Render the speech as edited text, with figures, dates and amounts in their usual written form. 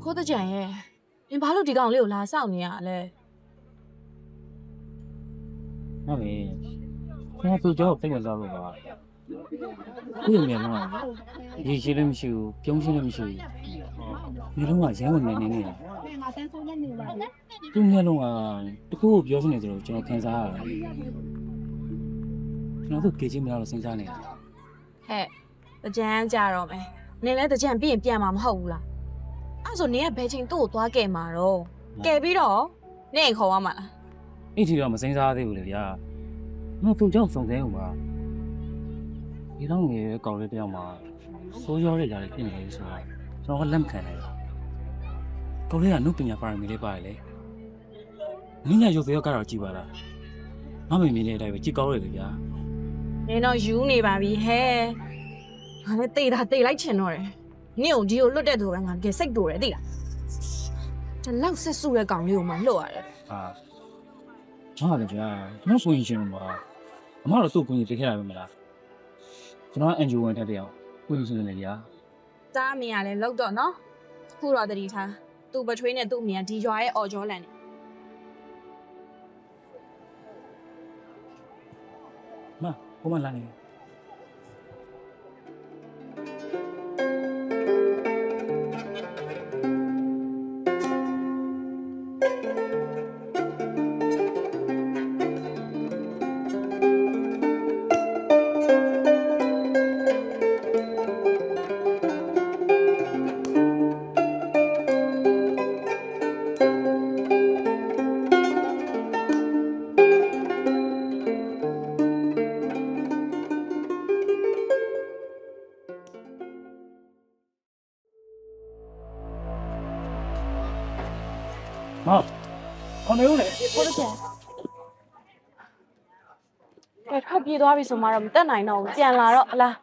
ခိုးတကြံရဲ့နင်ဘာလို့ဒီကောင်လေးကိုလာစောင့်နေရလဲ ဟုတ်ပြီကျွန်တော်သူကြောက်တိတ်မသွားလို့ပါဒီလိုမျိုးတော့ရေရှိလည်းမရှိဘူးပြုံးရှိလည်းမရှိဘူးမျိုးလုံးကရမ်းဝင်နေနေတာသူမျိုးလုံးကတခုကိုပြောနေတယ်လို့ကျွန်တော်ခံစားရတယ်ကျွန်တော်တို့ကြေးချင်းမရတော့စဉ်းစားနေတာ ဟဲ့တကြံကြတော့မယ်နင်လည်းတကြံပြီးရင်ပြန်မှာမဟုတ်ဘူးလားအဲ့ဆိုနင်ကဘယ်ချိန်သူ့ကိုသွားခဲ့မှာတော့ကဲပြီးတော့နင်ခေါ်ရမှာလား အဲ့ဒီတော့မစဉ်းစားသေးဘူးလေဗျာကျွန်တော်သူကြောက်စုံစမ်းဦးပါဒီတော့ငယ်ကောက်လေးတယောက်မှာစိုးရောတဲ့ຢာလေးပြင်နေလို့ဆိုတော့ကျွန်တော်ကလက်မခံနိုင်ဘူးကောက်လေးကနုပညာပါရမီလေးပါတယ်လေနင်းညရုပ်သေးကတော့ကြည်ပါလားငါမေမင်းလေးအတိုင်းပဲကြည်ကောက်ရတယ်ဗျာ နင်တော့ယူနေပါပြီဟဲ့ငါလည်းတေးတာတေးလိုက်ချင်တော့တယ်နင့်ကိုဒီကိုလွတ်တဲ့သူကငါကစိတ်တူတယ်သိလားဒီလောက်ဆက်စုတဲ့ကောင်လေးကိုမှလွတ်ရတယ် ဟာလည်းဗျာကျွန်တော်ဆိုရင်ရှင်ပါအမတော့သူ့ကိုကြီးတိတ်ခဲ့ရပါမလားကျွန်တော်အန်ဂျူဝင်တက်တရားကိုကြီးစနေလေဗျာ တားမင်းကလည်းလောက်တော့နော်ခုတော့တတိထားသူ့ပထွေးနဲ့သူ့အမြန်ဒီရွာရဲ့အော်ကျော်လန်နေ မကိုမလာနေ 好，我没有嘞。ကိုတကြံကဲထွက်ပြေးသွားပြီဆိုမှတော့မတက်နိုင်တော့ဘူးပြန်လာတော့ဟလား